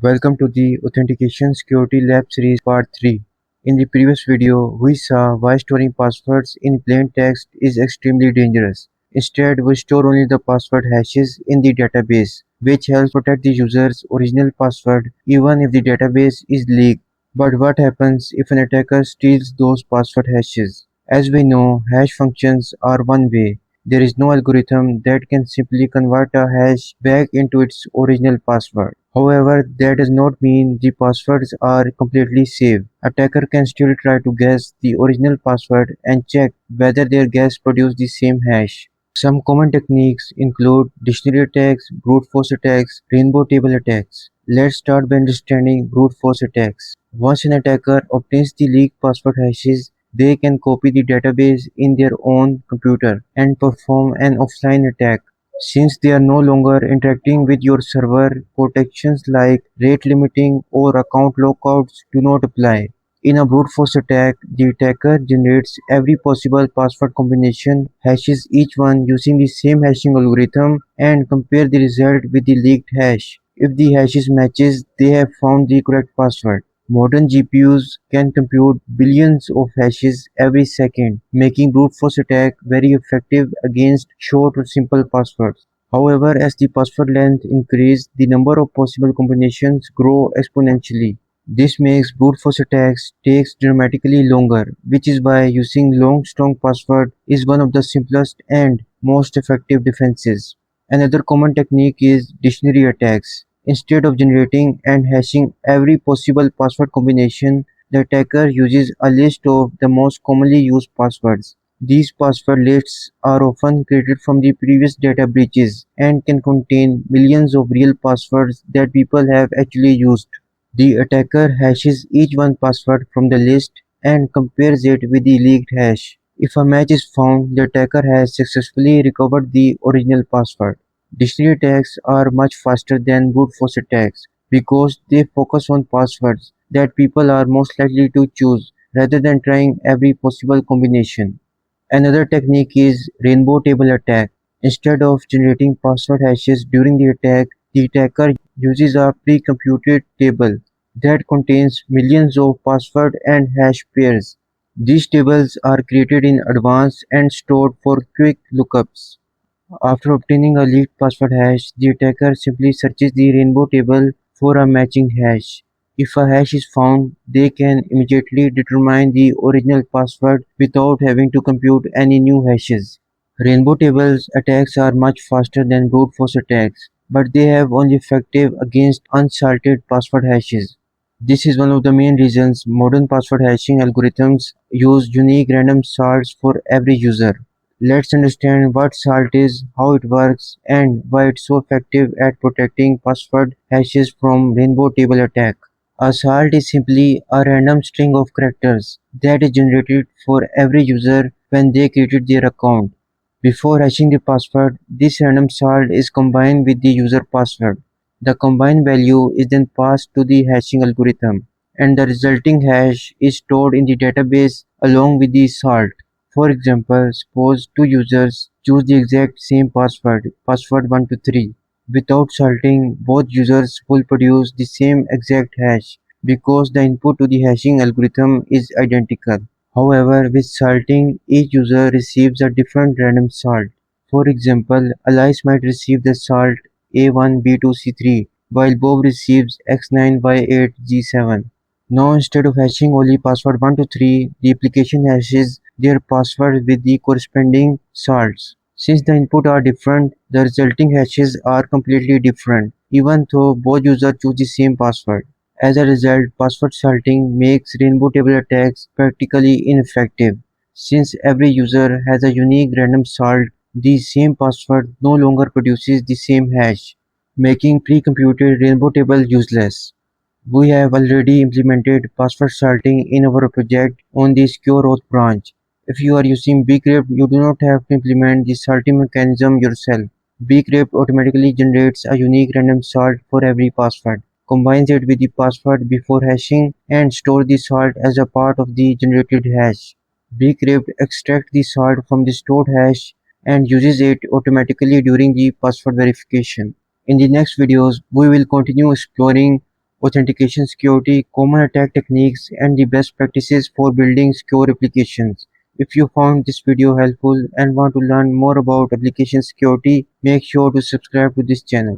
Welcome to the Authentication Security Lab Series Part 3. In the previous video, we saw why storing passwords in plain text is extremely dangerous. Instead, we store only the password hashes in the database, which helps protect the user's original password even if the database is leaked. But what happens if an attacker steals those password hashes? As we know, hash functions are one way. There is no algorithm that can simply convert a hash back into its original password. However, that does not mean the passwords are completely safe. Attacker can still try to guess the original password and check whether their guess produces the same hash. Some common techniques include dictionary attacks, brute force attacks, rainbow table attacks. Let's start by understanding brute force attacks. Once an attacker obtains the leaked password hashes, they can copy the database in their own computer and perform an offline attack. Since they are no longer interacting with your server, protections like rate limiting or account lockouts do not apply. In a brute force attack, the attacker generates every possible password combination, hashes each one using the same hashing algorithm, and compare the result with the leaked hash. If the hashes matches, they have found the correct password. Modern GPUs can compute billions of hashes every second, making brute force attack very effective against short or simple passwords. However, as the password length increases, the number of possible combinations grow exponentially. This makes brute force attacks takes dramatically longer, which is why using long strong password is one of the simplest and most effective defenses. Another common technique is dictionary attacks. Instead of generating and hashing every possible password combination, the attacker uses a list of the most commonly used passwords. These password lists are often created from the previous data breaches and can contain millions of real passwords that people have actually used. The attacker hashes each one password from the list and compares it with the leaked hash. If a match is found, the attacker has successfully recovered the original password. Dictionary attacks are much faster than brute force attacks because they focus on passwords that people are most likely to choose rather than trying every possible combination. Another technique is rainbow table attack. Instead of generating password hashes during the attack, the attacker uses a pre-computed table that contains millions of password and hash pairs. These tables are created in advance and stored for quick lookups. After obtaining a leaked password hash, the attacker simply searches the rainbow table for a matching hash. If a hash is found, they can immediately determine the original password without having to compute any new hashes. Rainbow tables attacks are much faster than brute force attacks, but they have only effective against unsalted password hashes. This is one of the main reasons modern password hashing algorithms use unique random salts for every user. Let's understand what salt is, how it works, and why it's so effective at protecting password hashes from rainbow table attack. A salt is simply a random string of characters that is generated for every user when they created their account. Before hashing the password, this random salt is combined with the user password. The combined value is then passed to the hashing algorithm, and the resulting hash is stored in the database along with the salt. For example, suppose two users choose the exact same password, password 123. Without salting, both users will produce the same exact hash because the input to the hashing algorithm is identical. However, with salting, each user receives a different random salt. For example, Alice might receive the salt A1B2C3 while Bob receives X9Y8G7. Now instead of hashing only password 123, the application hashes their password with the corresponding salts. Since the input are different, the resulting hashes are completely different, even though both users choose the same password. As a result, password salting makes rainbow table attacks practically ineffective. Since every user has a unique random salt, the same password no longer produces the same hash, making pre-computed rainbow table useless. We have already implemented password salting in our project on the secure auth branch. If you are using Bcrypt, you do not have to implement the salting mechanism yourself. Bcrypt automatically generates a unique random salt for every password, combines it with the password before hashing, and stores the salt as a part of the generated hash. Bcrypt extracts the salt from the stored hash and uses it automatically during the password verification. In the next videos, we will continue exploring authentication security, common attack techniques, and the best practices for building secure applications. If you found this video helpful and want to learn more about application security, make sure to subscribe to this channel.